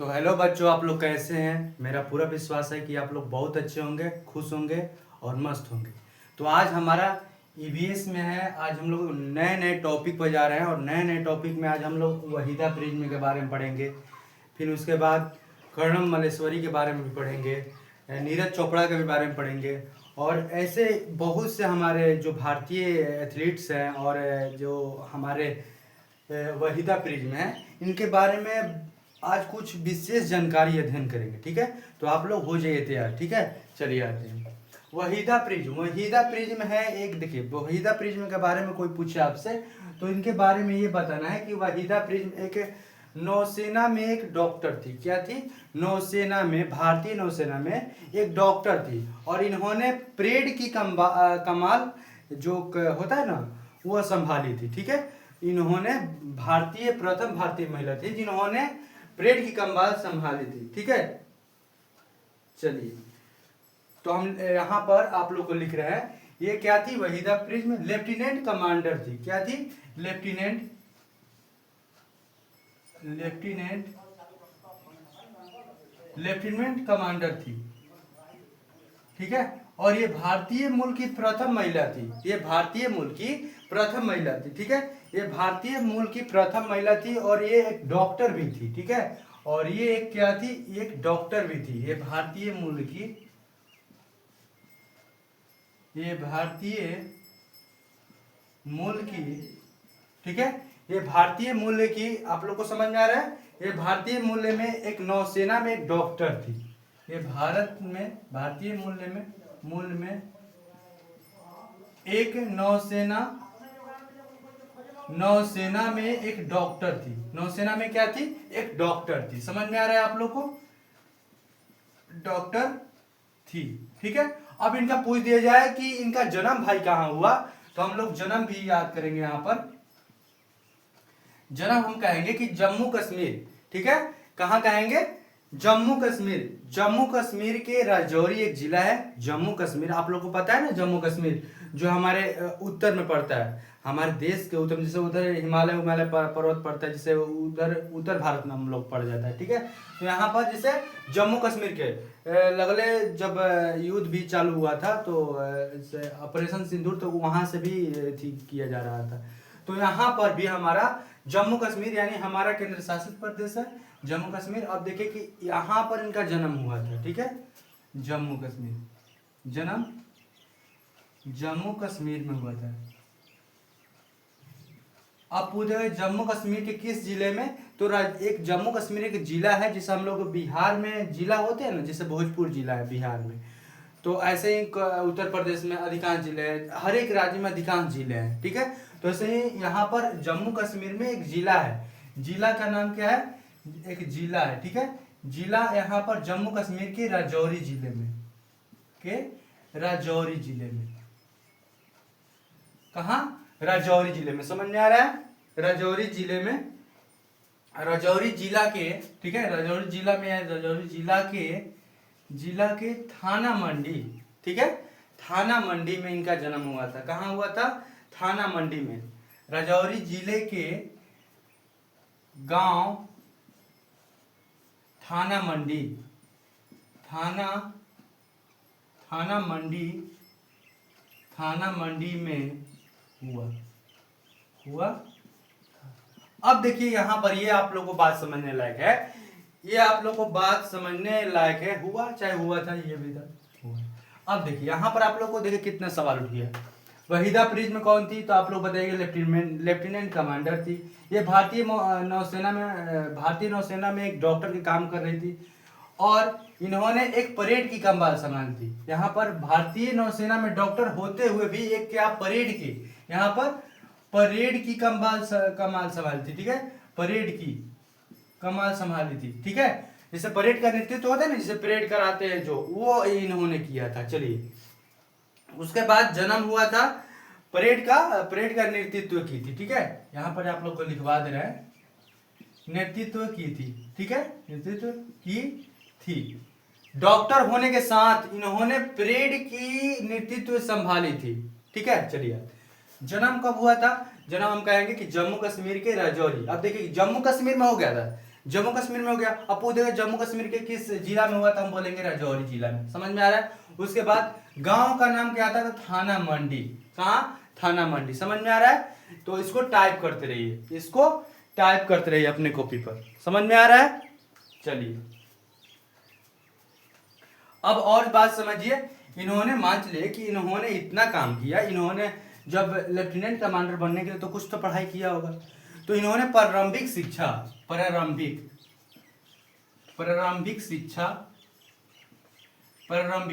तो हेलो बच्चों, आप लोग कैसे हैं। मेरा पूरा विश्वास है कि आप लोग बहुत अच्छे होंगे, खुश होंगे और मस्त होंगे। तो आज हमारा ईवीएस में है। आज हम लोग नए नए टॉपिक पर जा रहे हैं और नए नए टॉपिक में आज हम लोग वहीदा प्रिज्म के बारे में पढ़ेंगे। फिर उसके बाद कर्णम मल्लेश्वरी के बारे में भी पढ़ेंगे, नीरज चोपड़ा के भी बारे में पढ़ेंगे। और ऐसे बहुत से हमारे जो भारतीय एथलीट्स हैं और जो हमारे वहीदा प्रिज्म है, इनके बारे में आज कुछ विशेष जानकारी अध्ययन करेंगे। ठीक है, तो आप लोग हो जाइए तैयार। ठीक है, चलिए आते हैं। वहीदा प्रिज्म, वहीदा प्रिज्म है एक, देखिए वहीदा प्रिज्म के बारे में कोई पूछे आपसे तो इनके बारे में ये बताना है कि वहीदा प्रिज्म एक नौसेना में एक डॉक्टर थी। क्या थी? नौसेना में, भारतीय नौसेना में एक डॉक्टर थी और इन्होंने परेड की कमाल जो होता है ना, वो संभाली थी। ठीक है, इन्होंने प्रथम भारतीय महिला थी जिन्होंने परेड की कमान संभाली थी। ठीक है, चलिए तो हम यहाँ पर आप लोग को लिख रहे हैं, ये क्या थी? वहीदा प्रिज्म लेफ्टिनेंट कमांडर थी। क्या थी? लेफ्टिनेंट कमांडर थी। ठीक है, और ये भारतीय मूल की प्रथम महिला थी। ये भारतीय मूल की प्रथम महिला थी। ठीक है, ये भारतीय मूल की प्रथम महिला थी और ये एक डॉक्टर भी थी। ठीक है, और ये एक क्या थी? एक डॉक्टर भी थी। ये भारतीय मूल की, ये भारतीय मूल की, ठीक है, ये भारतीय मूल्य की, आप लोग को समझ में आ रहा है? ये भारतीय मूल्य में एक नौसेना में एक डॉक्टर थी। ये भारत में भारतीय मूल्य में एक नौसेना में एक डॉक्टर थी। नौसेना में क्या थी? एक डॉक्टर थी। समझ में आ रहा है आप लोग को? डॉक्टर थी। ठीक है, अब इनका पूछ दिया जाए कि इनका जन्म भाई कहाँ हुआ, तो हम लोग जन्म भी याद करेंगे। यहां पर जन्म हम कहेंगे कि जम्मू कश्मीर। ठीक है, कहां कहेंगे? जम्मू कश्मीर। जम्मू कश्मीर के राजौरी एक जिला है। जम्मू कश्मीर आप लोग को पता है ना, जम्मू कश्मीर जो हमारे उत्तर में पड़ता है, हमारे देश के उत्तर में। जैसे उधर हिमालय पर्वत पड़ता है, जैसे उधर उत्तर भारत में हम लोग पड़ जाता है। ठीक है, तो यहाँ पर जैसे जम्मू कश्मीर के लगले जब युद्ध भी चालू हुआ था तो ऑपरेशन सिंदूर, तो वहां से भी किया जा रहा था। तो यहाँ पर भी हमारा जम्मू कश्मीर यानी हमारा केंद्र शासित प्रदेश है जम्मू कश्मीर। अब देखिए कि यहाँ पर इनका जन्म हुआ था। ठीक है, जम्मू कश्मीर, जन्म जम्मू कश्मीर में हुआ था। अब पूछे जम्मू कश्मीर के किस जिले में, तो एक जम्मू कश्मीर एक जिला है, जिसे हम लोग बिहार में जिला होते हैं ना, जैसे भोजपुर जिला है बिहार में, तो ऐसे ही उत्तर प्रदेश में अधिकांश जिले हैं, हर एक राज्य में अधिकांश जिले हैं। ठीक है, तो ऐसे ही यहाँ पर जम्मू कश्मीर में एक जिला है। जिला का नाम क्या है? एक जिला है। ठीक है, जिला यहाँ पर जम्मू कश्मीर के राजौरी जिले में, कहा? राजौरी जिले में। समझ में आ रहा है? राजौरी जिले में, राजौरी जिला के, ठीक है, राजौरी जिला में है। राजौरी जिला के थाना मंडी, ठीक है, थाना मंडी में इनका जन्म हुआ था। कहाँ हुआ था? थाना मंडी में। राजौरी जिले के गांव थाना मंडी, थाना मंडी में हुआ। अब देखिए यहाँ पर ये आप लोग को बात समझने लायक है, ये आप लोग को बात समझने लायक है। हुआ चाहे हुआ था, ये भी था, हुआ। अब देखिए यहाँ पर आप लोग को देखिए कितना सवाल उठ गया। वहीदा प्रिज्म कौन थी, तो आप लोग बताइए लेफ्टिनेंट कमांडर थी। ये भारतीय नौसेना में एक डॉक्टर के काम कर रही थी और इन्होंने एक परेड की कमान संभाली थी। यहाँ पर भारतीय नौसेना में डॉक्टर होते हुए भी एक क्या परेड की, यहाँ पर परेड की कमाल संभाली थी। ठीक है, परेड की कमाल संभाली थी। ठीक है, जैसे परेड का नेतृत्व होता है ना, जैसे परेड कराते हैं जो, वो इन्होंने किया था। चलिए, उसके बाद जन्म हुआ था, परेड का नेतृत्व की थी। ठीक है, यहाँ पर आप लोग को लिखवा दे रहे हैं, नेतृत्व की थी। ठीक है, नेतृत्व की थी। डॉक्टर होने के साथ इन्होंने परेड की नेतृत्व संभाली थी। ठीक है, चलिए जन्म कब हुआ था? जन्म हम कहेंगे कि जम्मू कश्मीर के राजौरी। अब देखिए जम्मू कश्मीर में हो गया था, जम्मू कश्मीर में हो गया। अब पूछेगा जम्मू कश्मीर के किस जिला में हुआ, तो हम बोलेंगे राजौरी जिला में। समझ में आ रहा है। उसके बाद गांव का नाम क्या था, तो थाना मंडी। कहाँ, थाना मंडी। समझ में आ रहा है। तो इसको टाइप करते रहिए, इसको टाइप करते रहिए अपने कॉपी पर। समझ में आ रहा है। चलिए अब और बात समझिए। इन्होंने मान लिए कि इन्होंने इतना काम किया, इन्होंने जब लेफ्टिनेंट कमांडर बनने के लिए तो कुछ तो पढ़ाई किया होगा। तो इन्होंने प्रारंभिक शिक्षा, प्रारंभिक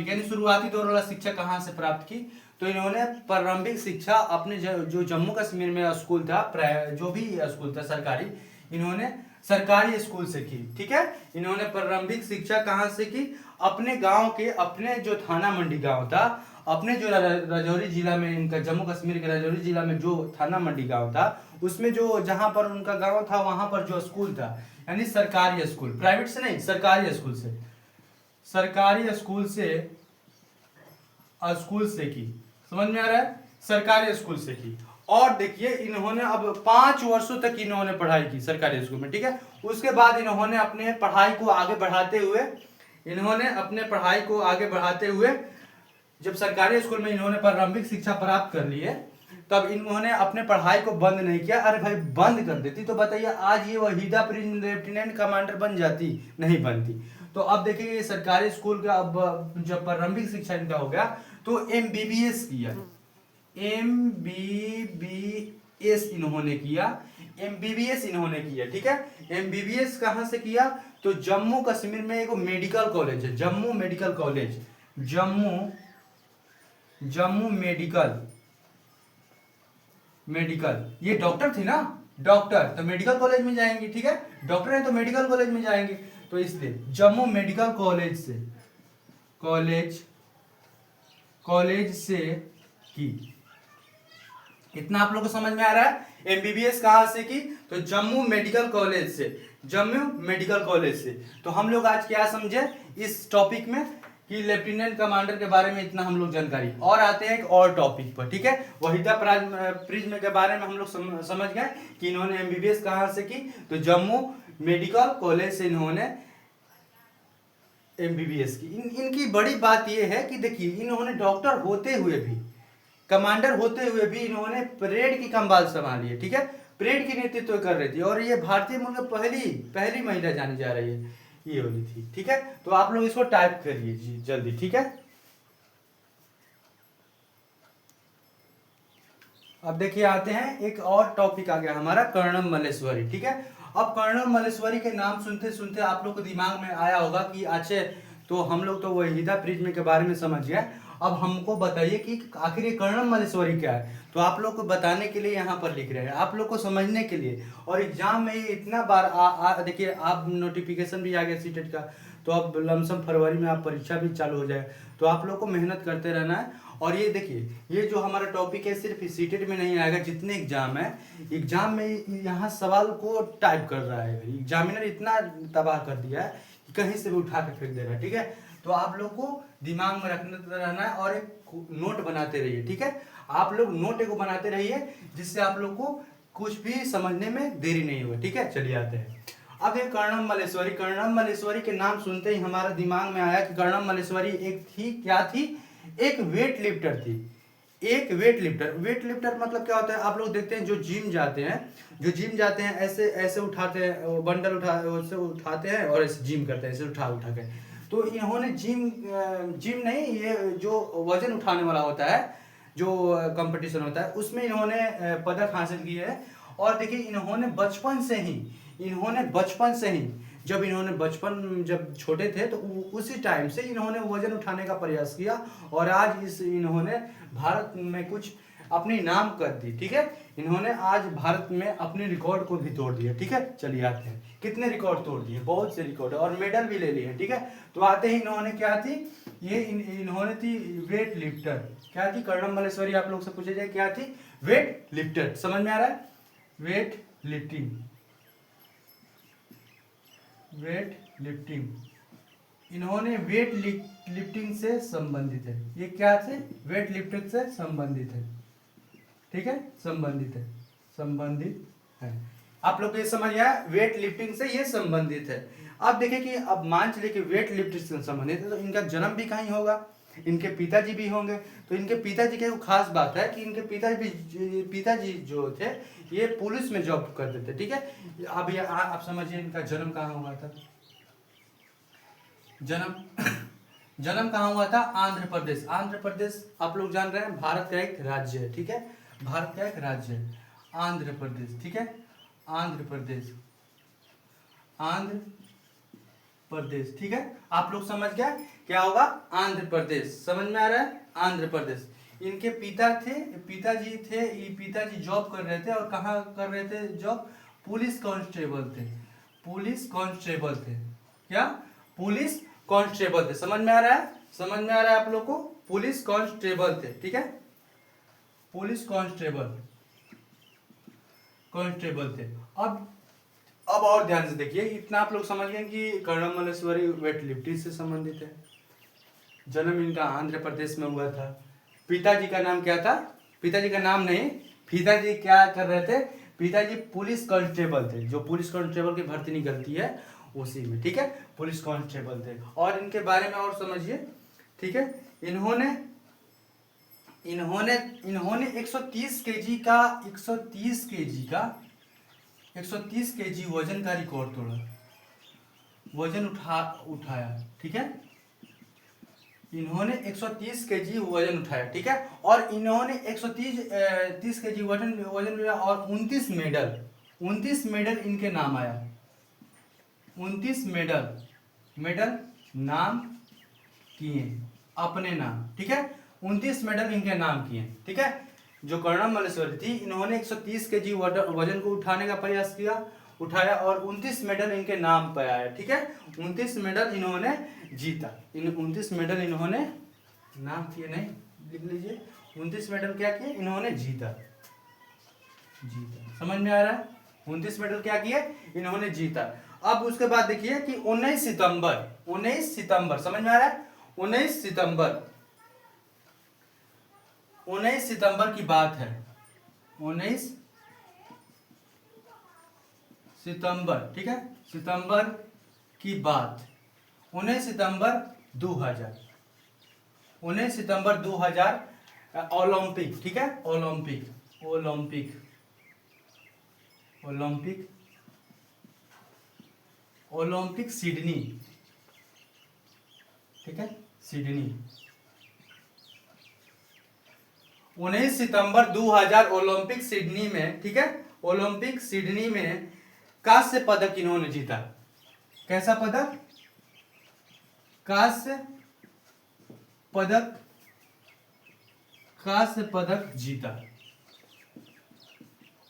यानी शुरुआती दौर वाला शिक्षा कहाँ से प्राप्त की, तो इन्होंने प्रारंभिक शिक्षा अपने जो जम्मू कश्मीर में स्कूल था, जो भी स्कूल था सरकारी, इन्होंने सरकारी स्कूल से की। ठीक है। इन्होंने प्रारंभिक शिक्षा कहाँ से की, अपने गांव के, अपने जो थाना मंडी गांव था, अपने जो राजौरी जिला में, इनका जम्मू कश्मीर के राजौरी जिला में जो थाना मंडी गांव था, उसमें जो जहां पर उनका गांव था वहां पर जो स्कूल था, यानी सरकारी स्कूल, प्राइवेट से नहीं, सरकारी स्कूल से, सरकारी स्कूल से की। समझ में आ रहा है। सरकारी स्कूल से की। और देखिए इन्होंने अब 5 वर्षों तक इन्होंने पढ़ाई की सरकारी स्कूल में। ठीक है। उसके बाद इन्होंने अपने पढ़ाई को आगे बढ़ाते हुए जब सरकारी स्कूल में इन्होंने प्रारंभिक शिक्षा प्राप्त कर ली है, तब इन्होंने अपने पढ़ाई को बंद नहीं किया। अरे भाई बंद कर देती तो बताइए आज ये वहीदा प्रिंस लेफ्टिनेंट कमांडर बन जाती, नहीं बनती। तो अब देखिए ये सरकारी स्कूल का अब जब प्रारंभिक शिक्षा इनका हो गया तो एमबीबीएस किया, एमबीबीएस इन्होंने किया। ठीक है। एमबीबीएस कहां से किया, तो जम्मू कश्मीर में एक मेडिकल कॉलेज है, Jammu medical college, Jammu medical. ये डॉक्टर थी ना, डॉक्टर तो मेडिकल कॉलेज में जाएंगे। ठीक है। डॉक्टर है तो मेडिकल कॉलेज में जाएंगे, तो इसलिए जम्मू मेडिकल कॉलेज से की। इतना आप लोगों को समझ में आ रहा है। एमबीबीएस कहां से की, तो जम्मू मेडिकल कॉलेज से। तो हम लोग आज क्या समझे इस टॉपिक में कि लेफ्टिनेंट कमांडर के बारे में इतना हम लोग जानकारी। और आते हैं एक और टॉपिक पर। ठीक है। वहीदा प्रिज्म के बारे में हम लोग समझ गए कि इन्होंने एमबीबीएस कहां से की, तो जम्मू मेडिकल कॉलेज से इन्होंने एमबीबीएस की। इनकी बड़ी बात यह है कि देखिए इन्होंने डॉक्टर होते हुए भी, कमांडर होते हुए भी इन्होंने परेड की कमान संभाली है। ठीक है। परेड की नेतृत्व कर रही थी और ये भारतीय मुल्क पहली महिला जानी जा रही है, ये वाली थी। ठीक है। तो आप लोग इसको टाइप करिए जी जल्दी। ठीक है। अब देखिए आते हैं एक और टॉपिक आ गया हमारा, कर्णम मल्लेश्वरी। ठीक है। अब कर्णम मल्लेश्वरी के नाम सुनते सुनते आप लोग को दिमाग में आया होगा कि अच्छे तो हम लोग तो वहीदा प्रिज्म के बारे में समझ गए, अब हमको बताइए कि आखिर ये कर्णम मल्लेश्वरी क्या है। तो आप लोग को बताने के लिए यहाँ पर लिख रहे हैं, आप लोग को समझने के लिए। और एग्जाम में ये इतना बार देखिए आप नोटिफिकेशन भी आ गया सीटेट का, तो अब लमसम फरवरी में आप परीक्षा भी चालू हो जाए, तो आप लोग को मेहनत करते रहना है। और ये देखिए ये जो हमारा टॉपिक है सिर्फ सीटेट में नहीं आएगा, जितने एग्जाम है, एग्जाम में यहाँ सवाल को टाइप कर रहा है, एग्जामिनर इतना तबाह कर दिया है कि कहीं से भी उठा के फेंक दे रहा है। ठीक है। तो आप लोग को दिमाग में रखना रहना है और एक नोट बनाते रहिए। ठीक है। आप लोग नोट एक बनाते रहिए जिससे आप लोग को कुछ भी समझने में देरी नहीं हो। ठीक है। चलिए आते हैं अब ये कर्णम मल्लेश्वरी के नाम सुनते ही हमारा दिमाग में आया कि कर्णम मल्लेश्वरी एक थी, क्या थी, एक वेट लिफ्टर थी। एक वेट लिफ्टर मतलब क्या होता है, आप लोग देखते हैं जो जिम जाते हैं ऐसे उठाते हैं, बंडल उठाते हैं और ऐसे जिम करते हैं, ऐसे उठा के। तो इन्होंने जिम नहीं, ये जो वजन उठाने वाला होता है, जो कंपटीशन होता है, उसमें इन्होंने पदक हासिल किए है। और देखिए इन्होंने बचपन से ही जब छोटे थे तो उसी टाइम से इन्होंने वजन उठाने का प्रयास किया और आज इन्होंने भारत में कुछ अपनी नाम कर दी। ठीक है। इन्होंने आज भारत में अपने रिकॉर्ड को भी तोड़ दिया। ठीक है। चलिए आते हैं कितने रिकॉर्ड तोड़ दिए, बहुत से रिकॉर्ड और मेडल भी ले लिए। ठीक है। तो आते ही इन्होंने क्या थी, ये इन्होंने थी वेट लिफ्टर। क्या थी, कर्णम मल्लेश्वरी आप लोग से पूछे जाए क्या थी, वेट लिफ्टर। समझ में आ रहा है, वेट लिफ्टिंग। इन्होंने वेट लिफ्टिंग से संबंधित है, ये क्या थे, वेट लिफ्टिंग से संबंधित है। ठीक है। संबंधित है। आप लोग को ये समझ आया, वेट लिफ्टिंग से ये संबंधित है। अब देखिए कि अब मान चलिए कि वेट लिफ्टिंग से संबंधित है तो इनका जन्म भी कहीं होगा, इनके पिताजी भी होंगे। तो इनके पिताजी की एक खास बात है कि इनके पिताजी जो थे ये पुलिस में जॉब करते थे, ठीक है। अब ये आप समझिए इनका जन्म कहाँ हुआ था। जन्म कहाँ हुआ था? आंध्र प्रदेश। आंध्र प्रदेश आप लोग जान रहे हैं भारत का एक राज्य है, ठीक है, भारत का एक राज्य है आंध्र प्रदेश, ठीक है, आंध्र प्रदेश, आंध्र प्रदेश, ठीक है। आप लोग समझ गया क्या होगा? आंध्र प्रदेश, समझ में आ रहा है? आंध्र प्रदेश। इनके पिताजी जॉब कर रहे थे, और कहाँ कर रहे थे जॉब? पुलिस कांस्टेबल थे, पुलिस कांस्टेबल थे, क्या? पुलिस कांस्टेबल थे। समझ में आ रहा है? समझ में आ रहा है आप लोग को? पुलिस कांस्टेबल थे, ठीक है, पुलिस कांस्टेबल थे। अब और ध्यान से देखिए, इतना आप लोग समझ गए कि कर्णम मल्लेश्वरी वेट लिफ्टिंग से संबंधित है। जन्म इनका आंध्र प्रदेश में हुआ था। पिताजी का नाम क्या था? पिताजी का नाम नहीं, पिताजी क्या कर रहे थे? पिताजी पुलिस कांस्टेबल थे, जो पुलिस कांस्टेबल की भर्ती निकलती है उसी में, ठीक है, पुलिस कांस्टेबल थे। और इनके बारे में और समझिए, ठीक है। इन्होंने 130 केजी का 130 केजी वजन का रिकॉर्ड तोड़ा, वजन उठाया, ठीक है। इन्होंने 130 केजी वजन उठाया, ठीक है। और इन्होंने 130 केजी वजन और 29 मेडल इनके नाम आया। 29 मेडल नाम किए अपने नाम, ठीक है। 29 मेडल इनके नाम किए, ठीक है। जो कर्णम मल्लेश्वरी थी, इन्होंने 130 केजी वजन को उठाने का प्रयास किया, उठाया, और 29 मेडल इनके नाम पर आया, ठीक है। 29 मेडल इन्होंने जीता। 29 मेडल इन्होंने नाम किए, नहीं लिख लीजिए, 29 मेडल क्या किए? इन्होंने जीता। समझ में आ रहा है? 29 मेडल क्या किए? इन्होंने जीता। अब उसके बाद देखिए कि 19 सितंबर, समझ में आ रहा है? 19 सितंबर की बात है। 19 सितंबर, ठीक है, सितंबर की बात। 19 सितंबर 2000, 19 सितंबर 2000 ओलंपिक, ठीक है, ओलंपिक सिडनी, ठीक है, सिडनी। 19 सितंबर 2000 ओलंपिक सिडनी में, ठीक है, ओलंपिक सिडनी में कांस्य पदक इन्होंने जीता। कैसा पदक? कांस्य पदक जीता।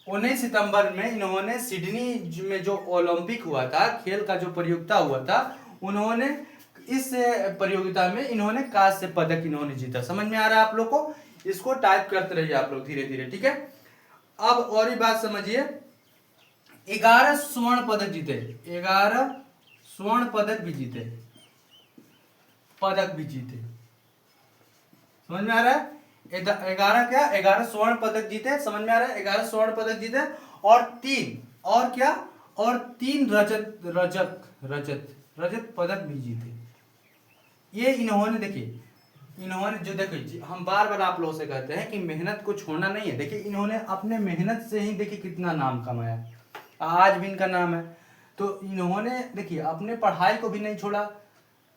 19 सितंबर में इन्होंने सिडनी में जो ओलंपिक हुआ था, खेल का जो प्रतियोगिता हुआ था, उन्होंने इस प्रतियोगिता में इन्होंने कांस्य पदक इन्होंने जीता। समझ में आ रहा है आप लोग को? इसको टाइप करते रहिए आप लोग धीरे धीरे, ठीक है। अब और ही बात समझिए, 11 स्वर्ण पदक जीते, 11 स्वर्ण पदक भी जीते, समझ में आ रहा है? 11 स्वर्ण पदक जीते, समझ में आ रहा है? 11 स्वर्ण पदक जीते, और 3 रजत पदक भी जीते। ये इन्होंने, देखिए, इन्होंने जो, देखिए हम बार बार आप लोगों से कहते हैं कि मेहनत को छोड़ना नहीं है। देखिए इन्होंने अपने मेहनत से ही, देखिए कितना नाम कमाया, आज भी इनका नाम है। तो इन्होंने, देखिए, अपने पढ़ाई को भी नहीं छोड़ा।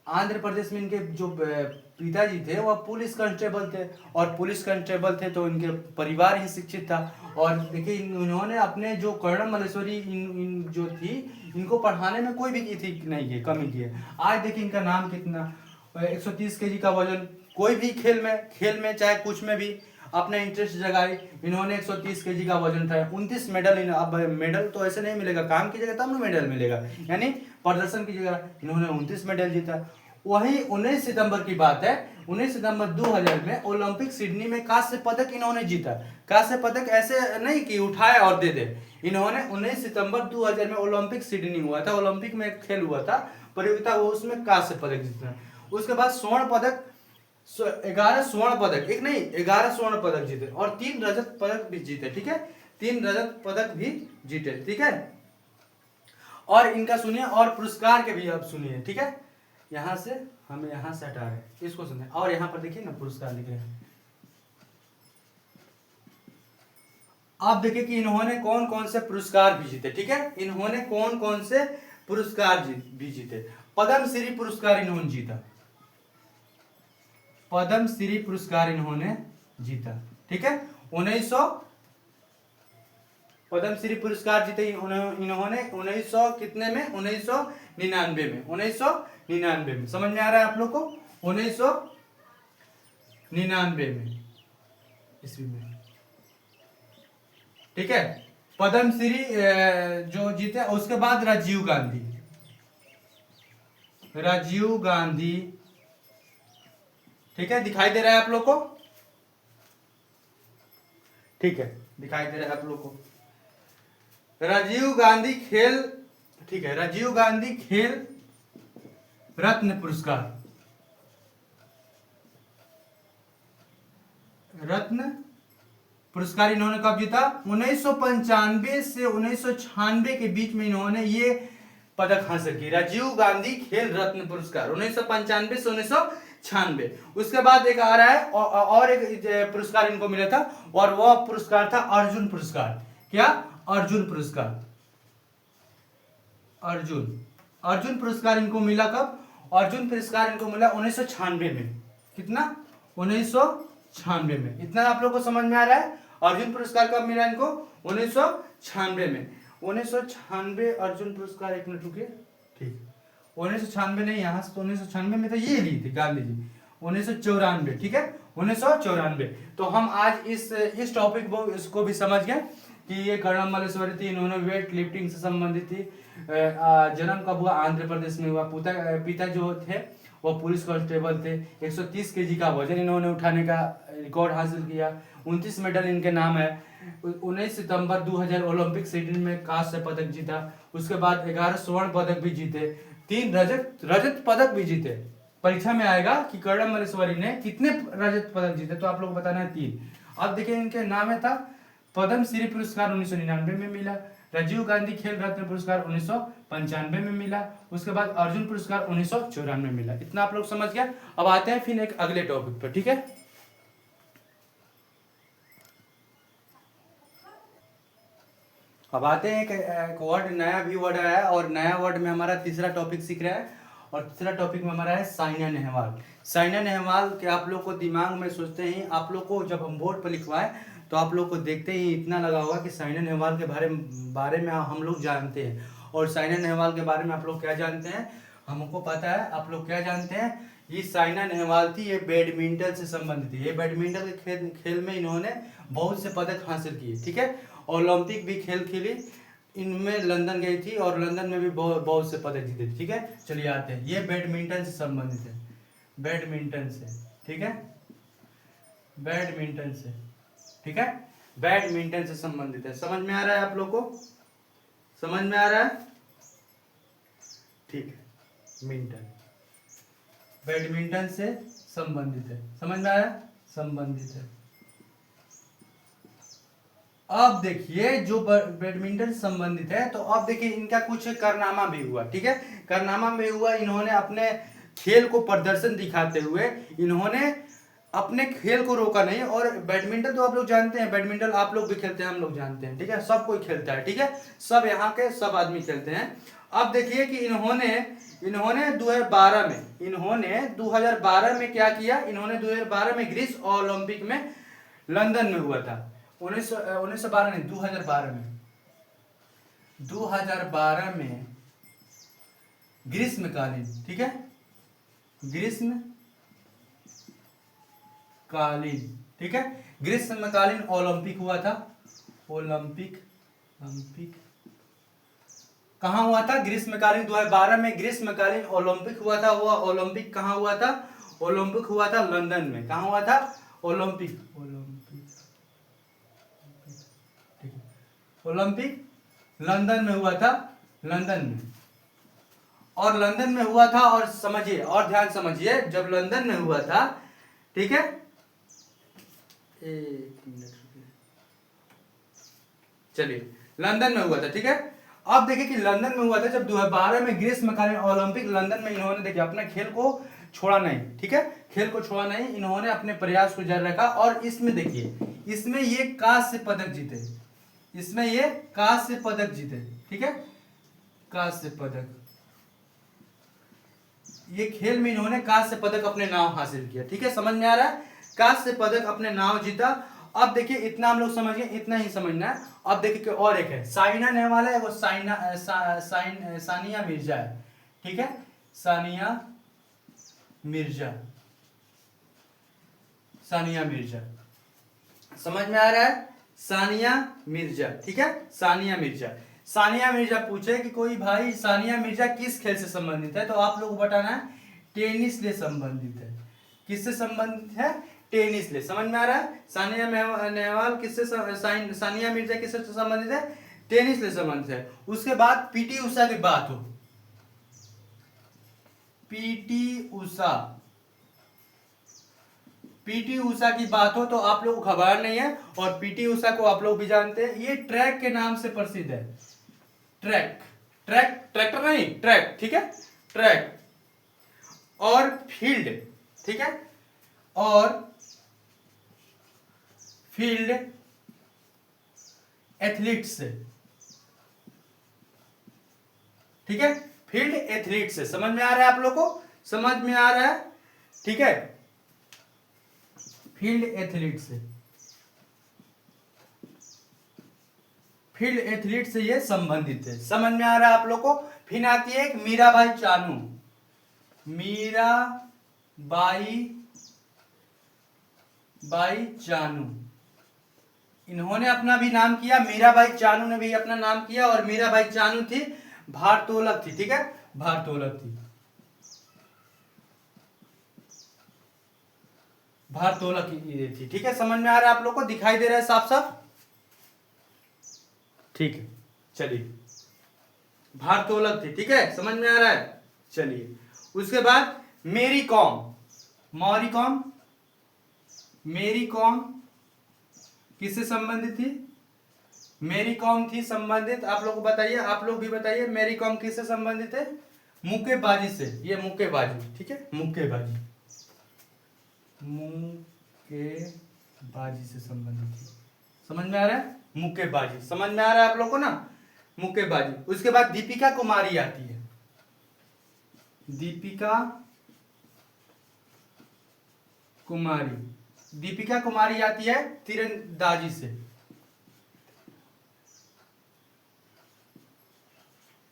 आंध्र प्रदेश में इनके जो पिताजी थे वह पुलिस कांस्टेबल थे, और पुलिस कांस्टेबल थे तो इनके परिवार ही शिक्षित था। और देखिए इन्होंने अपने जो कर्णम मल्लेश्वरी इन जो थी, इनको पढ़ाने में कोई भी थी नहीं की कमी की है। आज देखिए इनका नाम कितना, 130 केजी का वजन, कोई भी खेल में चाहे कुछ में भी अपना इंटरेस्ट जगाई, इन्होंने 130 केजी का वजन उठाया, 29 मेडल। अब मेडल तो ऐसे नहीं मिलेगा, काम की जगह तब ना मेडल मिलेगा, यानी प्रदर्शन की जगह इन्होंने 29 मेडल जीता। वही 19 सितंबर की बात है, 19 सितंबर 2000 में ओलंपिक सिडनी में कांस्य पदक इन्होंने जीता। कांस्य पदक ऐसे नहीं कि उठाए और दे दे, इन्होंने 19 सितंबर 2000 में ओलंपिक सिडनी हुआ था, ओलंपिक में एक खेल हुआ था, प्रतियोगिता, वो उसमें कांस्य पदक जीता। उसके बाद स्वर्ण पदक, 11 स्वर्ण पदक, एक नहीं 11 स्वर्ण पदक जीते, और 3 रजत पदक भी जीते, ठीक है, 3 रजत पदक भी जीते, ठीक है। और इनका सुनिए, और पुरस्कार के भी अब सुनिए, ठीक है। यहाँ से हम यहाँ से हटा रहे हैं, इसको सुनिए, और यहाँ पर देखिए ना पुरस्कार लिख रहे हैं। आप देखिए कि इन्होंने कौन कौन से पुरस्कार भी जीते, ठीक है। इन्होंने कौन कौन से पुरस्कार भी जीते। पद्म श्री पुरस्कार इन्होंने जीता, पद्म श्री पुरस्कार इन्होंने जीता, ठीक है। 1900 पद्म श्री पुरस्कार जीते इन्होंने 1900 कितने में, 1999 में, 1999 में। समझ में आ रहा है आप लोग को, 1999 में ईस्वी में, ठीक है। पद्म श्री जो जीते। उसके बाद राजीव गांधी, राजीव गांधी, ठीक है। दिखाई दे रहा है आप लोग को, ठीक है, दिखाई दे रहा है आप लोग को। राजीव गांधी खेल, ठीक है, राजीव गांधी खेल रत्न पुरस्कार, रत्न पुरस्कार इन्होंने कब जीता, 1995 से 1996 के बीच में इन्होंने ये पदक हासिल की। राजीव गांधी खेल रत्न पुरस्कार 1995 से 1996। उसके बाद एक आ रहा है और एक पुरस्कार इनको मिला था, और वह पुरस्कार था अर्जुन पुरस्कार। क्या, अर्जुन पुरस्कार, अर्जुन पुरस्कार इनको मिला कब, अर्जुन पुरस्कार इनको मिला 1996 में। कितना, 1996 में। इतना आप लोग को समझ में आ रहा है। अर्जुन पुरस्कार कब मिला इनको, 1996 में। 1996 अर्जुन पुरस्कार, एक मिनट रुकिए, ठीक, 1996 नहीं, यहाँ से तो 1996 में तो ये ली थी गांधी जी, 1994, ठीक है, 1994। तो हम आज इस टॉपिक को इसको भी समझ गए कि ये कर्णम मल्लेश्वरी थी, इन्होंने वेट लिफ्टिंग से संबंधित थी। जन्म कब हुआ, आंध्र प्रदेश में हुआ। पिता जो थे वो पुलिस कांस्टेबल थे। 130 केजी का वजन इन्होंने उठाने का रिकॉर्ड हासिल किया। 29 मेडल इनके नाम है। 19 सितंबर 2000 ओलंपिक सिडनी में कांस्य पदक जीता। उसके बाद 11 स्वर्ण पदक भी जीते, 3 रजत पदक भी जीते। परीक्षा में आएगा कि कर्णम मल्लेश्वरी ने कितने रजत पदक जीते, तो आप लोग को बताना है 3। अब देखिए इनके नाम है था, पद्म श्री पुरस्कार 1999 में मिला, राजीव गांधी खेल रत्न पुरस्कार 1995 में मिला, उसके बाद अर्जुन पुरस्कार 1994 में मिला। इतना आप लोग समझ गया। अब आते हैं फिर एक अगले टॉपिक पर, ठीक है। अब आते हैं एक वर्ड, नया भी वर्ड आया है, और नया वर्ड में हमारा तीसरा टॉपिक सीख रहा है, और तीसरा टॉपिक में हमारा है साइना नेहवाल। साइना नेहवाल के आप लोग को दिमाग में सोचते ही, आप लोग को जब हम बोर्ड पर लिखवाएं तो आप लोग को देखते ही इतना लगा होगा कि साइना नेहवाल के बारे में हम लोग जानते हैं। और साइना नेहवाल के बारे में आप लोग क्या जानते हैं, हमको पता है, आप लोग क्या जानते हैं। ये साइना नेहवाल थी, ये बैडमिंटन से संबंधित थी। ये बैडमिंटन के खेल में इन्होंने बहुत से पदक हासिल किए, ठीक है। ओलंपिक भी खेल खेली, इनमें लंदन गई थी और लंदन में भी बहुत से पदक जीते थे, ठीक है। चलिए आते हैं, ये बैडमिंटन से संबंधित है, बैडमिंटन से, ठीक है, बैडमिंटन से, ठीक है, बैडमिंटन से संबंधित है। समझ में आ रहा है आप लोग को, समझ में आ रहा है, ठीक है। मिंटन बैडमिंटन से संबंधित है, समझ में आया, संबंधित है। अब देखिए जो बैडमिंटन से संबंधित है, तो अब देखिए इनका कुछ कारनामा भी हुआ, ठीक है। कारनामा भी हुआ, इन्होंने अपने खेल को प्रदर्शन दिखाते हुए इन्होंने अपने खेल को रोका नहीं। और बैडमिंटन तो आप लोग जानते हैं, बैडमिंटन आप लोग भी खेलते हैं, हम लोग जानते हैं, ठीक है, सब कोई खेलता है, ठीक है, सब यहाँ के सब आदमी खेलते हैं। अब देखिए कि इन्होंने 2012 में क्या किया, इन्होंने 2012 में ग्रीस ओलंपिक में लंदन में हुआ था। 1912 नहीं, 2012 में ग्रीष्मकालीन, ठीक है, ग्रीष्मकालीन, ठीक है, ग्रीष्मकालीन ओलंपिक हुआ था। ओलंपिक कहाँ हुआ था, ग्रीष्मकालीन 2012 में ग्रीष्मकालीन ओलंपिक हुआ था। वह ओलंपिक कहाँ हुआ था, ओलंपिक हुआ था लंदन में। कहाँ हुआ था, ओलंपिक लंदन में हुआ था, लंदन में। और लंदन में हुआ था, और समझिए, और ध्यान समझिए, जब लंदन में हुआ था, ठीक है, एक मिनट, चलिए, लंदन में हुआ था, ठीक है। अब देखिए कि लंदन में हुआ था जब 2012 में ग्रीष्मकालीन ओलंपिक लंदन में इन्होंने देखिए अपने खेल को छोड़ा नहीं, ठीक है, खेल को छोड़ा नहीं, इन्होंने अपने प्रयास को जारी रखा और इसमें देखिए, इसमें ये कांस्य पदक जीते, इसमें ये कांस्य पदक जीते, ठीक है, कांस्य पदक, ये खेल में इन्होंने कांस्य पदक अपने नाम हासिल किया, ठीक है, समझ में आ रहा है, कांस्य पदक अपने नाम जीता। अब देखिए इतना हम लोग समझ गए, इतना ही समझना है। अब देखिए कि और एक है साइना नेहवाल है, वो सानिया मिर्जा है, ठीक है, सानिया मिर्जा, सानिया मिर्जा, समझ में आ रहा है, सानिया मिर्जा, ठीक है, सानिया मिर्जा। सानिया मिर्जा पूछे कि कोई भाई सानिया मिर्जा किस खेल से संबंधित है, तो आप लोग को बताना है टेनिस से संबंधित है। किससे संबंधित है? टेनिस से। समझ में आ रहा है, सानिया नेहवाल किससे, सानिया मिर्जा किससे संबंधित है? टेनिस से संबंधित है। उसके बाद पीटी उषा की बात हो, पीटी उषा, पीटी उषा की बात हो तो आप लोग को खबर नहीं है, और पीटी उषा को आप लोग भी जानते हैं, ये ट्रैक के नाम से प्रसिद्ध है, ट्रैक, ट्रैक, ट्रैक्टर नहीं, ट्रैक, ठीक है, ट्रैक और फील्ड, ठीक है, और फील्ड एथलीट्स से, ठीक है, फील्ड एथलीट्स से। समझ में आ रहा है आप लोग को? समझ में आ रहा है, ठीक है, फील्ड एथलीट से, फील्ड एथलीट से ये संबंधित है। समझ में आ रहा है आप लोग को? फिर आती है एक मीराबाई चानू, मीराबाई चानू, इन्होंने अपना भी नाम किया, मीराबाई चानू ने भी अपना नाम किया, और मीराबाई चानू थी भारोत्तोलक थी, ठीक है, भारोत्तोलक थी, भारोत्तोलक थी, ठीक है, समझ में आ रहा है आप लोग को? दिखाई दे रहा है साफ साफ? ठीक है, चलिए, भारोत्तोलक थी, ठीक है, समझ में आ रहा है? चलिए, उसके बाद मेरी कॉम, मौरी कॉम, मेरी कॉम किससे संबंधित थी? मेरी कॉम थी संबंधित, आप लोग को बताइए, आप लोग भी बताइए, मेरी कॉम किससे संबंधित है? मुक्केबाजी से, ये मुक्केबाजी, ठीक है, मुक्केबाजी, मुक्केबाजी से संबंधित थी। समझ में आ रहा है? मुक्केबाजी, समझ में आ रहा है आप लोग को ना? मुक्केबाजी। उसके बाद दीपिका कुमारी आती है, दीपिका कुमारी, दीपिका कुमारी आती है तीरंदाजी से,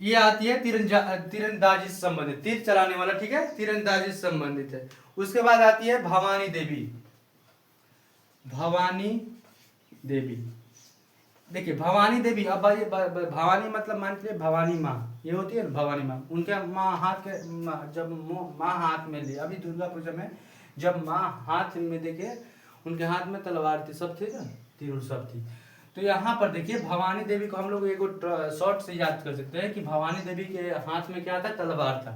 ये आती है तीरंदाजी से संबंधित, तीर चलाने वाला, ठीक है, तीरंदाजी से संबंधित है। उसके बाद आती है भवानी देवी, भवानी देवी, देखिए भवानी देवी, अब भवानी मतलब मान लीजिए भवानी माँ, ये होती है ना भवानी माँ, उनके माँ हाथ के जब माँ हाथ में ले, अभी दुर्गा पूजा में जब माँ हाथ में देखे, उनके हाथ में तलवार थी, सब थे ना, तीर सब थी। तो यहाँ पर देखिए भवानी देवी को हम लोग एक शॉर्ट से याद कर सकते हैं कि भवानी देवी के हाथ में क्या था? तलवार था,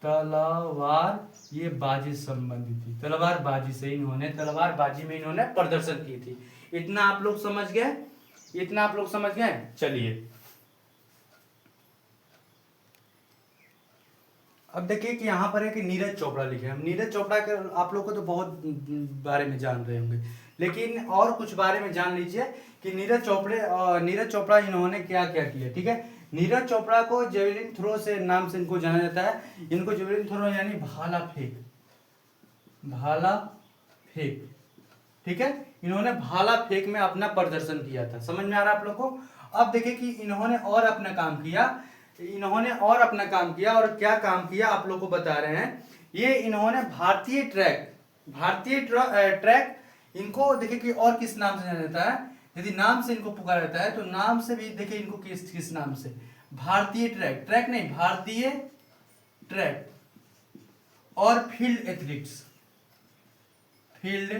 तलवार, ये बाजी संबंधी थी, तलवार बाजी से इन्होंने, तलवार बाजी में इन्होंने प्रदर्शन की थी। इतना आप लोग समझ गए? इतना आप लोग समझ गए? चलिए, अब देखिए कि यहाँ पर है कि नीरज चोपड़ा लिखे, हम नीरज चोपड़ा के आप लोग को तो बहुत बारे में जान रहे होंगे, लेकिन और कुछ बारे में जान लीजिए कि नीरज चोपड़ा इन्होंने क्या क्या किया, ठीक है। नीरज चोपड़ा को जेवलिन थ्रो से नाम से इनको जाना जाता है, इनको जेवलिन थ्रो यानी भाला फेंक, भाला फेंक, ठीक है, इन्होंने भाला फेंक में अपना प्रदर्शन किया था। समझ में आ रहा है आप लोग को? अब देखिए कि इन्होंने और अपना काम किया, इन्होंने और अपना काम किया, और क्या काम किया आप लोग को बता रहे हैं। ये इन्होंने भारतीय ट्रैक, भारतीय ट्रैक, इनको देखिए कि और किस नाम से जाना जाता है, यदि नाम से इनको पुकारा जाता है तो नाम से भी देखिए इनको किस किस नाम से, भारतीय ट्रैक, ट्रैक नहीं, भारतीय ट्रैक और फील्ड एथलीट्स, फील्ड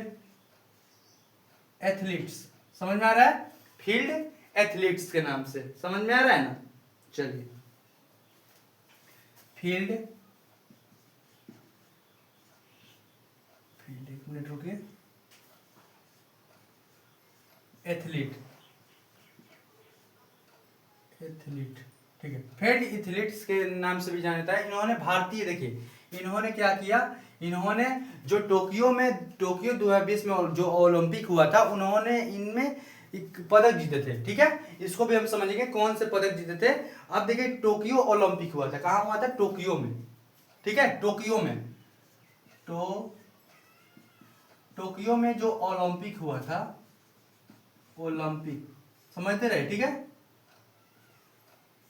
एथलीट्स, समझ में आ रहा है? फील्ड एथलीट्स के नाम से, समझ में आ रहा है ना? चलिए, फील्ड, एक मिनट रुकिए, एथलीट, एथलीट, ठीक है, फेड एथलीट्स के नाम से भी जाना जाता है। इन्होंने भारतीय, देखिए इन्होंने क्या किया, इन्होंने जो टोक्यो 2020 में जो ओलंपिक हुआ था, उन्होंने इनमें एक पदक जीते थे, ठीक है। इसको भी हम समझेंगे कौन से पदक जीते थे। अब देखिए टोक्यो ओलंपिक हुआ था, कहाँ हुआ था, टोक्यो में, ठीक है, टोक्यो में। टोक्यो में जो ओलंपिक हुआ था, ओलंपिक समझते रहे, ठीक है,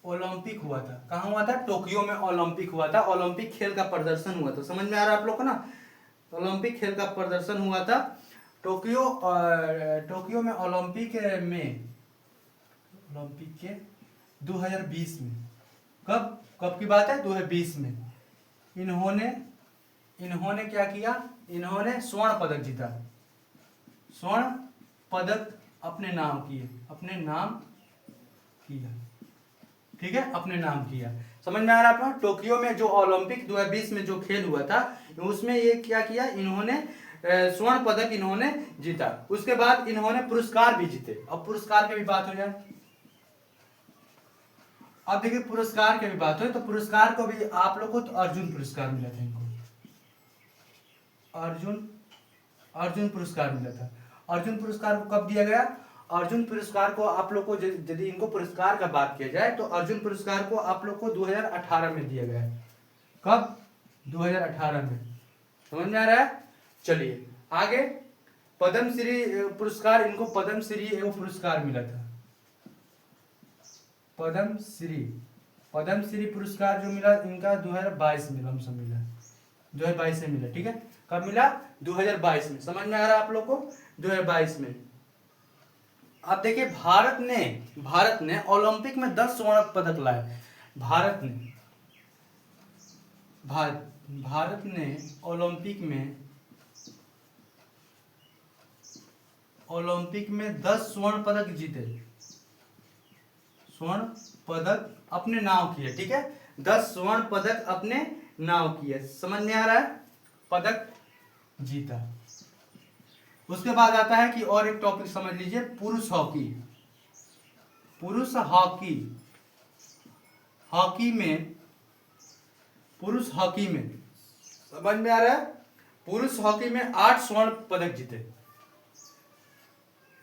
ओलंपिक हुआ था, कहाँ हुआ था, टोक्यो में ओलंपिक हुआ था। ओलंपिक खेल का प्रदर्शन हुआ था, समझ में आ रहा है आप लोग को ना, ओलंपिक खेल का प्रदर्शन हुआ था टोक्यो में ओलंपिक के 2020 में। कब की बात है, 2020 में। इन्होंने क्या किया, इन्होंने स्वर्ण पदक जीता, स्वर्ण पदक अपने नाम किया, ठीक है, अपने नाम किया। समझ में आ रहा है आप लोग। टोक्यो में जो ओलंपिक 2020 में जो खेल हुआ था, उसमें ये क्या किया, इन्होंने स्वर्ण पदक इन्होंने जीता। उसके बाद इन्होंने पुरस्कार भी जीते। अब पुरस्कार की भी बात हो जाए, अब देखिए पुरस्कार की भी बात हो, तो पुरस्कार को भी आप लोग को तो अर्जुन पुरस्कार मिला था इनको, अर्जुन पुरस्कार मिला था। अर्जुन पुरस्कार को कब दिया गया, अर्जुन पुरस्कार को आप लोग को यदि इनको पुरस्कार का बात किया जाए, तो अर्जुन पुरस्कार को आप लोग को 2018 में दिया गया। कब, 2018 में। समझ में आ रहा है। चलिए आगे, पद्मश्री पुरस्कार, इनको पद्मश्री एवं पुरस्कार मिला था। पद्मश्री पुरस्कार जो मिला इनका 2022 में लमसम मिला, 2022 में मिला, ठीक है। कब मिला, 2022 में। समझ में आ रहा है आप लोग को, 2022 में। अब देखिए भारत ने ओलंपिक में 10 स्वर्ण पदक लाए। भारत ने ओलंपिक में 10 स्वर्ण पदक जीते, स्वर्ण पदक अपने नाम किए, ठीक है, 10 स्वर्ण पदक अपने नाम किए। समझ में आ रहा है, पदक जीता। उसके बाद आता है कि और एक टॉपिक समझ लीजिए, पुरुष हॉकी में समझ में आ रहा है, पुरुष हॉकी में 8 स्वर्ण पदक जीते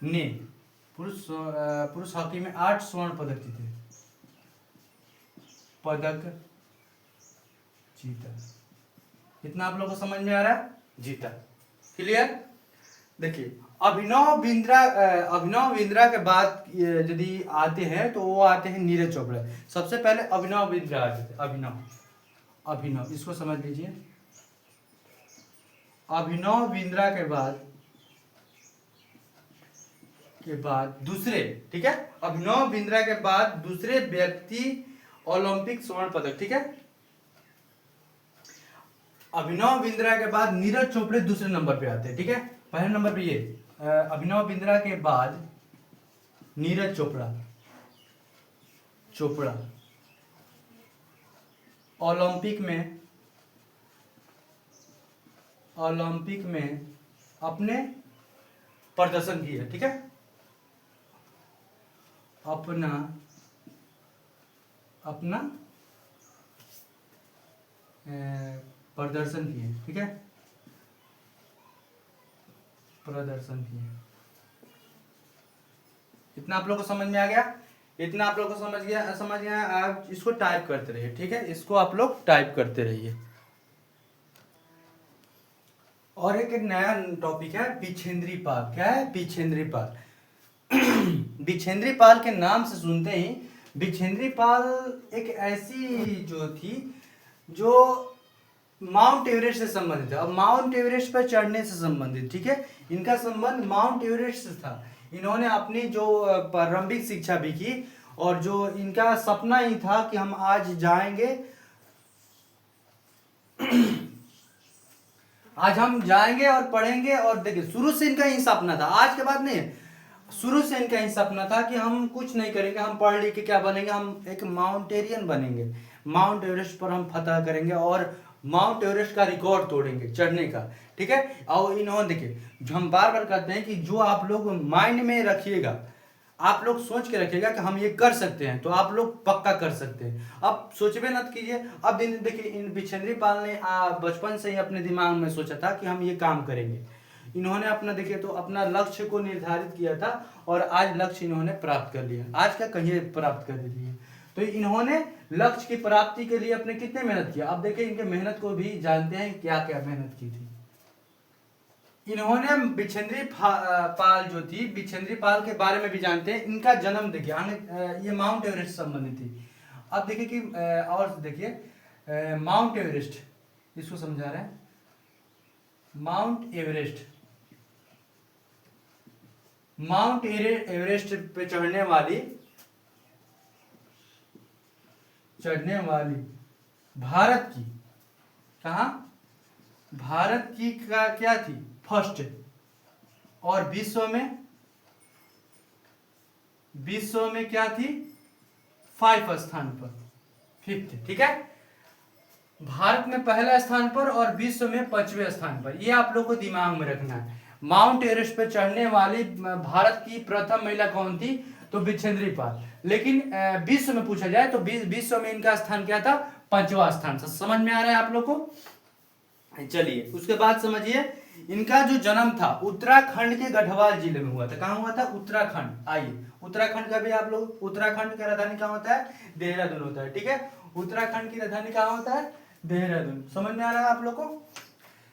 ने, पुरुष हॉकी में 8 स्वर्ण पदक जीता। कितना आप लोगों को समझ में आ रहा है, जीता, क्लियर। देखिए अभिनव बिंद्रा के बाद यदि आते हैं, तो वो आते हैं नीरज चोपड़ा। सबसे पहले अभिनव बिंद्रा आते थे, अभिनव इसको समझ लीजिए। अभिनव बिंद्रा के बाद दूसरे, ठीक है, अभिनव बिंद्रा के बाद दूसरे व्यक्ति ओलंपिक स्वर्ण पदक, ठीक है। अभिनव बिंद्रा के बाद नीरज चोपड़ा दूसरे नंबर पे आते हैं, ठीक है। पहले नंबर पे ये अभिनव बिंद्रा के बाद नीरज चोपड़ा ओलंपिक में अपने प्रदर्शन किए, ठीक है, अपना प्रदर्शन किए, ठीक है, प्रदर्शन किए। इतना आप लोग को समझ में आ गया, इतना आप लोग को समझ गया। आप इसको टाइप करते रहिए, ठीक है, इसको आप लोग टाइप करते रहिए। और एक नया टॉपिक है बिछेंद्री पाल। क्या है, बिछेंद्री पाल। बिछेंद्री पाल के नाम से सुनते ही, बिछेंद्री पाल एक ऐसी जो थी जो माउंट एवरेस्ट से संबंधित है। अब माउंट एवरेस्ट पर चढ़ने से संबंधित, ठीक है, इनका संबंध माउंट एवरेस्ट से था। इन्होंने अपनी जो प्रारंभिक शिक्षा भी की, और जो इनका सपना ही था कि हम आज जाएंगे, आज हम जाएंगे और पढ़ेंगे। और देखिए शुरू से इनका ही सपना था, आज के बाद नहीं, शुरू से इनका ही सपना था कि हम कुछ नहीं करेंगे, हम पढ़ लिख के क्या बनेंगे, हम एक माउंटेरियन बनेंगे, माउंट एवरेस्ट पर हम फतह करेंगे और माउंट एवरेस्ट का रिकॉर्ड तोड़ेंगे चढ़ने का, ठीक है। और इन्होंने देखिए, जो हम बार बार कहते हैं कि जो आप लोग माइंड में रखिएगा, आप लोग सोच के रखिएगा कि हम ये कर सकते हैं, तो आप लोग पक्का कर सकते हैं। अब सोचबे मत कीजिए। अब देखिए, इन बिछेंद्री पाल ने बचपन से ही अपने दिमाग में सोचा था कि हम ये काम करेंगे। इन्होंने अपना देखिए तो अपना लक्ष्य को निर्धारित किया था और आज लक्ष्य इन्होंने प्राप्त कर लिया। आज क्या कहिए, प्राप्त कर लिया। तो इन्होंने लक्ष्य की प्राप्ति के लिए अपने कितने मेहनत किया। अब देखिए इनके मेहनत को भी जानते हैं, क्या क्या मेहनत की थी इन्होंने। बिछेंद्री पाल जो थी, बिछेंद्री पाल के बारे में भी जानते हैं। इनका जन्म देखिए, ये माउंट एवरेस्ट से संबंधित थी। अब देखिए कि और देखिए माउंट एवरेस्ट, इसको समझा रहे हैं। माउंट एवरेस्ट, माउंट एवरेस्ट पे चढ़ने वाली भारत की, कहा भारत की क्या थी, फर्स्ट। और विश्व में क्या थी, 5 स्थान पर, 5th। ठीक है, भारत में पहला स्थान पर और विश्व में 5वें स्थान पर। ये आप लोग को दिमाग में रखना है। माउंट एवरेस्ट पर चढ़ने वाली भारत की प्रथम महिला कौन थी, तो बिछेंद्री पाल। लेकिन विश्व में पूछा जाए तो विश्व में इनका स्थान क्या था, 5वां स्थान। समझ में आ रहा है आप लोग को। चलिए उसके बाद समझिए, इनका जो जन्म था उत्तराखंड के गढ़वाल जिले में हुआ था। कहाँ हुआ था, उत्तराखंड। आइए, उत्तराखंड का भी आप लोग, उत्तराखंड का राजधानी कहाँ होता है, देहरादून होता है। ठीक है, उत्तराखंड की राजधानी कहाँ होता है, देहरादून। समझ में आ रहा है आप लोग को।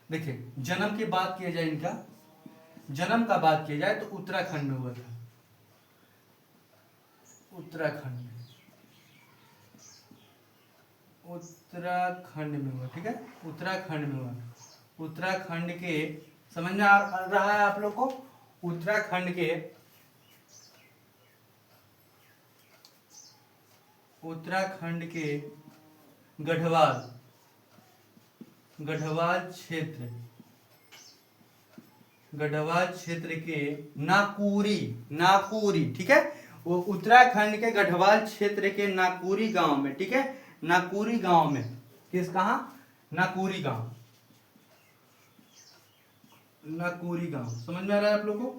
देखिए जन्म की बात किया जाए, इनका जन्म का बात किया जाए तो उत्तराखंड में हुआ था। उत्तराखंड में हुआ। ठीक है, उत्तराखंड में हुआ। उत्तराखंड के, समझ में आ रहा है आप लोग को, उत्तराखंड के गढ़वाल क्षेत्र के नाकुरी। ठीक है, वो उत्तराखंड के गढ़वाल क्षेत्र के नाकुरी गांव में। ठीक है, नाकुरी गांव में, कहा, नाकुरी गांव समझ में आ रहा है आप लोग को।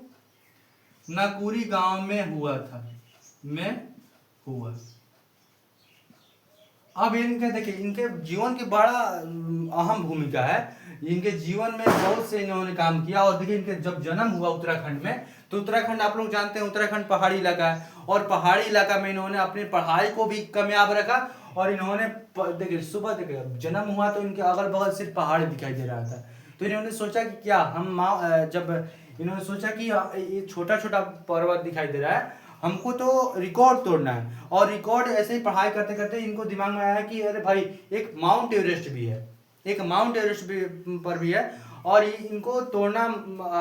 नाकुरी गांव में हुआ था, अब इनके देखिए, इनके जीवन की बड़ा अहम भूमिका है। इनके जीवन में बहुत से इन्होंने काम किया। और देखिए इनके जब जन्म हुआ उत्तराखंड में, तो उत्तराखंड आप लोग जानते हैं, उत्तराखंड पहाड़ी इलाका है। और पहाड़ी इलाका में इन्होंने अपनी पढ़ाई को भी कामयाब रखा। और इन्होंने देखिए, सुबह देखिए जन्म हुआ तो इनके अगल बगल सिर्फ पहाड़ दिखाई दे रहा था। तो इन्होंने सोचा कि क्या हम जब इन्होंने सोचा कि ये छोटा छोटा पर्वत दिखाई दे रहा है, हमको तो रिकॉर्ड तोड़ना है। और रिकॉर्ड ऐसे ही पढ़ाई करते करते इनको दिमाग में आया कि अरे भाई, एक माउंट एवरेस्ट भी है, पर भी है। और इनको तोड़ना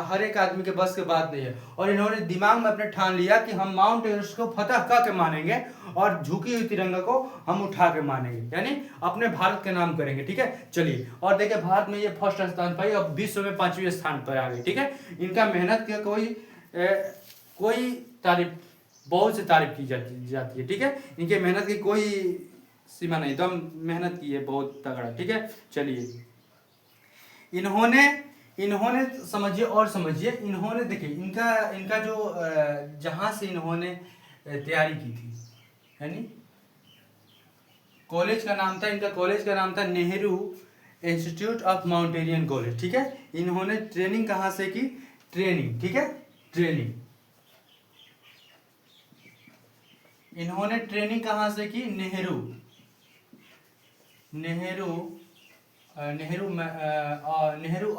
हर एक आदमी के बस के बात नहीं है। और इन्होंने दिमाग में अपने ठान लिया कि हम माउंट एवरेस्ट को फतह करके मानेंगे और झुकी हुई तिरंगा को हम उठा के मानेंगे, यानी अपने भारत के नाम करेंगे। ठीक है, चलिए। और देखिए भारत में ये फर्स्ट स्थान पाई और विश्व में 5वें स्थान पर आ गई। ठीक है, इनका मेहनत की कोई तारीफ, बहुत सी तारीफ की जाती है। ठीक है, इनके मेहनत की कोई सीमा नहीं, तो हम मेहनत की है बहुत तगड़ा। ठीक है, चलिए। इन्होंने समझिए, इन्होंने देखिए इनका जो जहां से इन्होंने तैयारी की थी, यानी कॉलेज का नाम था, इनका कॉलेज का नाम था नेहरू इंस्टीट्यूट ऑफ माउंटेनियन कॉलेज। ठीक है, इन्होंने ट्रेनिंग कहां से की, ठीक है, इन्होंने ट्रेनिंग कहां से की, नेहरू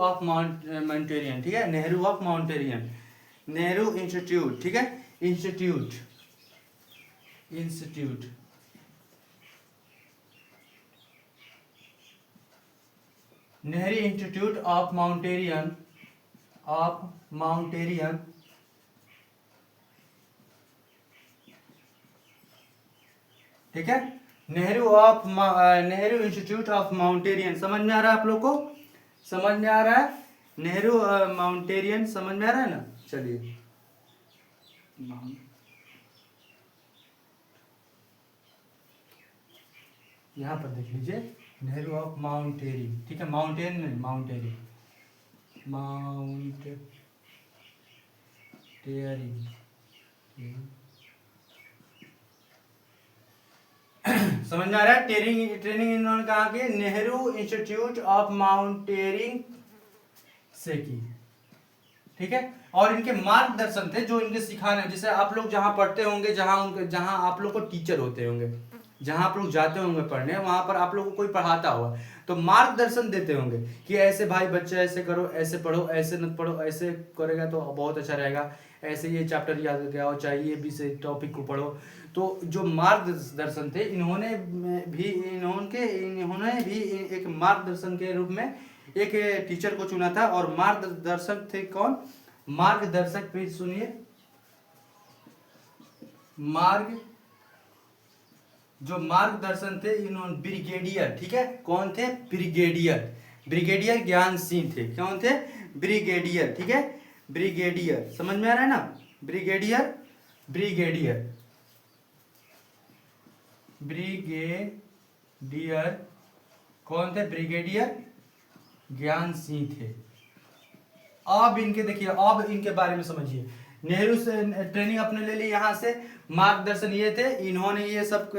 ऑफ माउंटेनियन। ठीक है, नेहरू ऑफ माउंटेनियन, नेहरू इंस्टीट्यूट। ठीक है, इंस्टीट्यूट नेहरू इंस्टीट्यूट ऑफ माउंटेनियन ठीक है, नेहरू इंस्टीट्यूट ऑफ माउंटेनियन। समझ में आ रहा है आप लोग को, समझ में आ रहा है, नेहरू माउंटेनियन समझ में आ रहा है ना। चलिए, यहाँ पर देख लीजिए, नेहरू ऑफ माउंटेरी। ठीक है, माउंटेन नहीं, माउंटेरी समझ में आ रहा है? ट्रेनिंग इन्होंने कहा कि नेहरू इंस्टीट्यूट ऑफ माउंटेनियरिंग से की, ठीक है। और इनके मार्गदर्शन थे जो इनके सिखाने, जैसे आप लोग जहाँ पढ़ते होंगे, जहाँ आप लोग को टीचर होते होंगे, जहाँ आप लोग जाते होंगे पढ़ने, वहां पर आप लोग को कोई पढ़ाता होगा तो मार्गदर्शन देते होंगे कि ऐसे भाई बच्चे ऐसे करो, ऐसे पढ़ो, ऐसे मत पढ़ो, ऐसे करेगा तो बहुत अच्छा रहेगा, ऐसे ये चैप्टर याद गया हो, चाहे ये भी से टॉपिक को पढ़ो। तो जो मार्गदर्शन थे इन्होंने भी एक मार्गदर्शन के रूप में एक टीचर को चुना था। और मार्गदर्शक थे कौन? मार्गदर्शक पे सुनिए, जो मार्गदर्शन थे इन्होंने ब्रिगेडियर, ठीक है, कौन थे? ब्रिगेडियर ज्ञान सिंह थे। कौन थे? ब्रिगेडियर, ठीक है, ब्रिगेडियर, समझ में आ रहा है ना? ब्रिगेडियर कौन थे? ब्रिगेडियर ज्ञान सिंह थे। अब इनके देखिए, अब इनके बारे में समझिए। नेहरू से ट्रेनिंग अपने ले ली, यहाँ से मार्गदर्शन ये थे, इन्होंने ये सब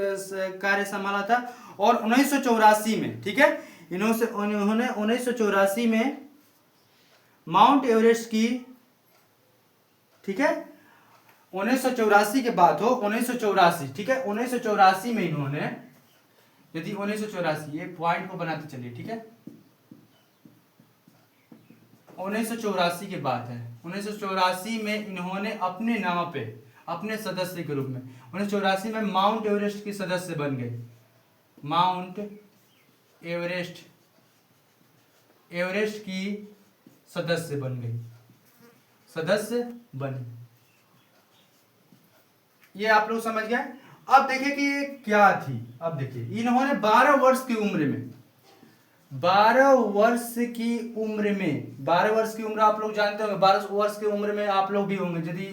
कार्य संभाला था। और 1984 में, ठीक है, इन्होंने 1984 में माउंट एवरेस्ट की, ठीक है, 1984 के बाद हो, 1984, ठीक है, 1984 में इन्होंने, यदि 1984, ये पॉइंट को बनाते चलिए, ठीक है, 1984 की बात है। 1984 में इन्होंने अपने नाम पे, अपने सदस्य के रूप में 1984 में माउंट एवरेस्ट की सदस्य बन गए। माउंट एवरेस्ट की सदस्य बन गई, ये आप लोग समझ गए। अब देखिए कि ये क्या थी। अब देखिए इन्होंने 12 वर्ष की उम्र में, 12 वर्ष की उम्र आप लोग जानते होंगे, 12 वर्ष की उम्र में आप लोग भी होंगे, यदि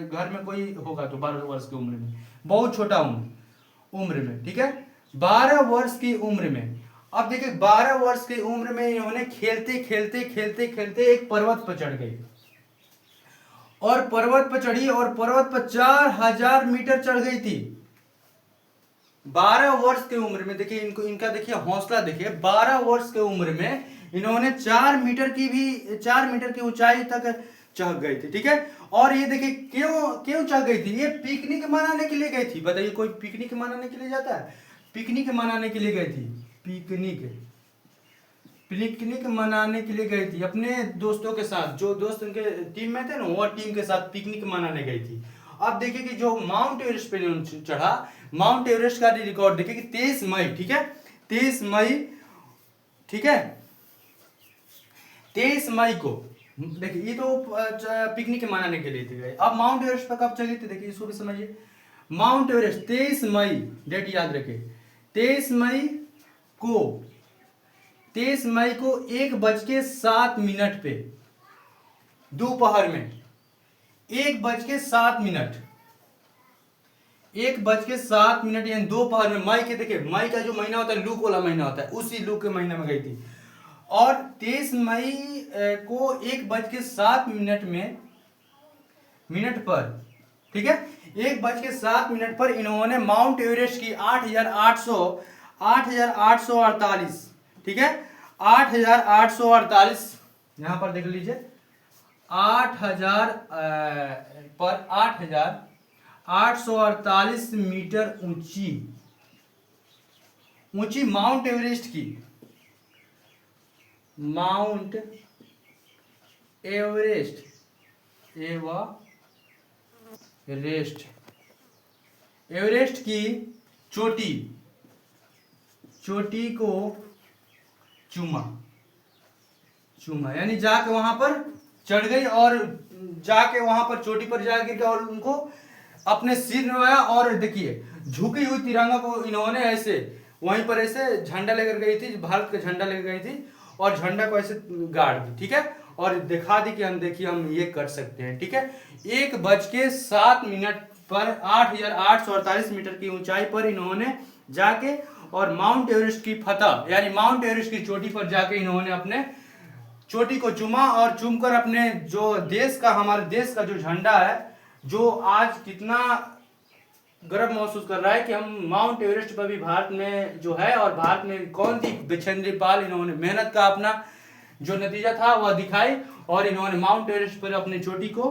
घर में कोई होगा तो 12 वर्ष की उम्र में, बहुत छोटा उम्र में, ठीक है, 12 वर्ष की उम्र में। अब देखिए 12 वर्ष की उम्र में इन्होंने खेलते एक पर्वत पर चढ़ गई, और पर्वत पर चढ़ी, और पर्वत पर 4000 मीटर चढ़ गई थी 12 वर्ष की उम्र में। देखिए इनका देखिए हौसला देखिए, 12 वर्ष की उम्र में इन्होंने 4 मीटर की ऊंचाई तक चढ़ गई थी, ठीक है। और ये देखिए क्यों चढ़ गई थी? ये पिकनिक मनाने के लिए गई थी। बताइए, कोई पिकनिक मनाने के लिए जाता है? पिकनिक मनाने के लिए गई थी, पिकनिक मनाने के लिए गई थी अपने दोस्तों के साथ, जो दोस्त उनके टीम में थे ना, वो टीम के साथ पिकनिक मनाने गई थी। अब देखिए कि जो माउंट एवरेस्ट पे चढ़ा, माउंट एवरेस्ट का रिकॉर्ड देखिए कि 23 मई, ठीक है, 23 मई, ठीक है, 23 मई को देखिए, ये तो पिकनिक मनाने के लिए गए। अब माउंट एवरेस्ट पर कब चढ़ी थी? देखिए इसको भी समझिए। माउंट एवरेस्ट 23 मई, डेट याद रखे, 23 मई को 1:07 पे, दोपहर में 1:07, 1:07 यानी दोपहर में, मई के देखिए, मई का जो महीना होता है लू वाला महीना होता है, उसी लू के महीने में गई थी। और 23 मई को 1:07 पर, ठीक है, 1:07 पर इन्होंने माउंट एवरेस्ट की 8,848, ठीक है, 8,848, यहां पर देख लीजिए, 8,848 मीटर ऊंची माउंट एवरेस्ट की, माउंट एवरेस्ट की चोटी को चूमा, यानी जाके वहां पर चढ़ गई, और जाके वहां पर चोटी पर जाकर और उनको अपने सिर नवाया। और देखिए झुकी हुई तिरंगा को इन्होंने ऐसे वहीं पर ऐसे झंडा लेकर गई थी, भारत का झंडा लेकर गई थी, और झंडा को ऐसे गाड़ दी, ठीक है, और दिखा दी कि हम ये कर सकते हैं, ठीक है। 1:07 पर 8,848 मीटर की ऊंचाई पर इन्होंने जाके और माउंट एवरेस्ट की फतह, यानी माउंट एवरेस्ट की चोटी पर जाके इन्होंने अपने चोटी को चूमा, और चूमकर अपने जो हमारे देश का जो झंडा है, जो आज कितना गर्व महसूस कर रहा है कि हम माउंट एवरेस्ट पर भी भारत में जो है, और भारत में कौन थी बिछेंद्री पाल, इन्होंने मेहनत का अपना जो नतीजा था वह दिखाई, और इन्होंने माउंट एवरेस्ट पर अपनी चोटी को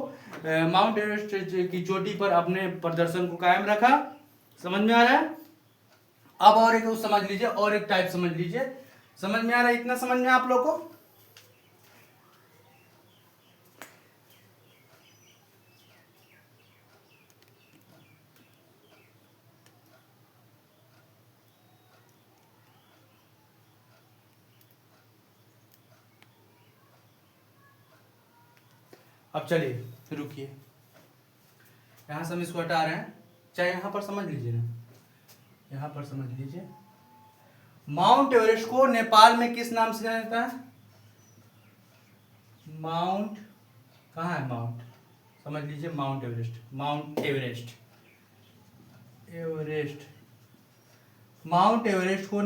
माउंट एवरेस्ट की चोटी पर अपने प्रदर्शन को कायम रखा। समझ में आ रहा है? अब और एक समझ लीजिए, और एक टाइप समझ लीजिए। समझ में आ रहा है? इतना समझ में आप लोग को? अब चलिए रुकिए, यहां से हम इसको हटा रहे हैं, चाहे यहां पर समझ लीजिए ना, यहां पर समझ लीजिए। माउंट एवरेस्ट को नेपाल में किस नाम से जाना जाता है? माउंट, कहाँ है माउंट? समझ लीजिए, mount Everest, mount Everest, Everest. Mount Everest को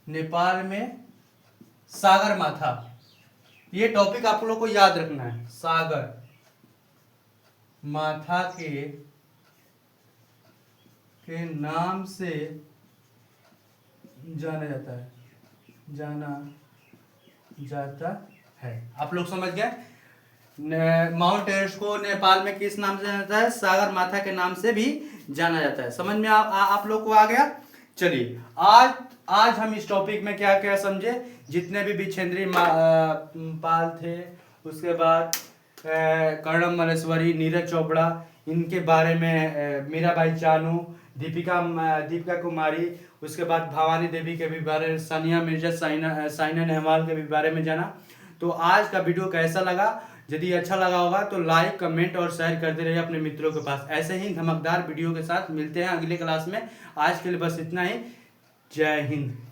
नेपाल में सागर माथा, ये टॉपिक आप लोग को याद रखना है। सागर माथा के नाम से जाना जाता है। आप लोग समझ गए? माउंट एवरेस्ट को नेपाल में किस नाम से जाना जाता है? सागर माथा के नाम से भी जाना जाता है। समझ में आप लोग को आ गया? चलिए, आज हम इस टॉपिक में क्या क्या समझे, जितने भी बिछेंद्री पाल थे, उसके बाद कर्णम मल्लेश्वरी, नीरज चोपड़ा, इनके बारे में, मीराबाई चानू, दीपिका कुमारी, उसके बाद भवानी देवी के भी बारे में, सानिया मिर्जा, साइना नेहवाल के भी बारे में जाना। तो आज का वीडियो कैसा लगा? यदि अच्छा लगा होगा तो लाइक, कमेंट और शेयर करते रहिए अपने मित्रों के पास। ऐसे ही धमाकेदार वीडियो के साथ मिलते हैं अगले क्लास में। आज के लिए बस इतना ही। जय हिंद।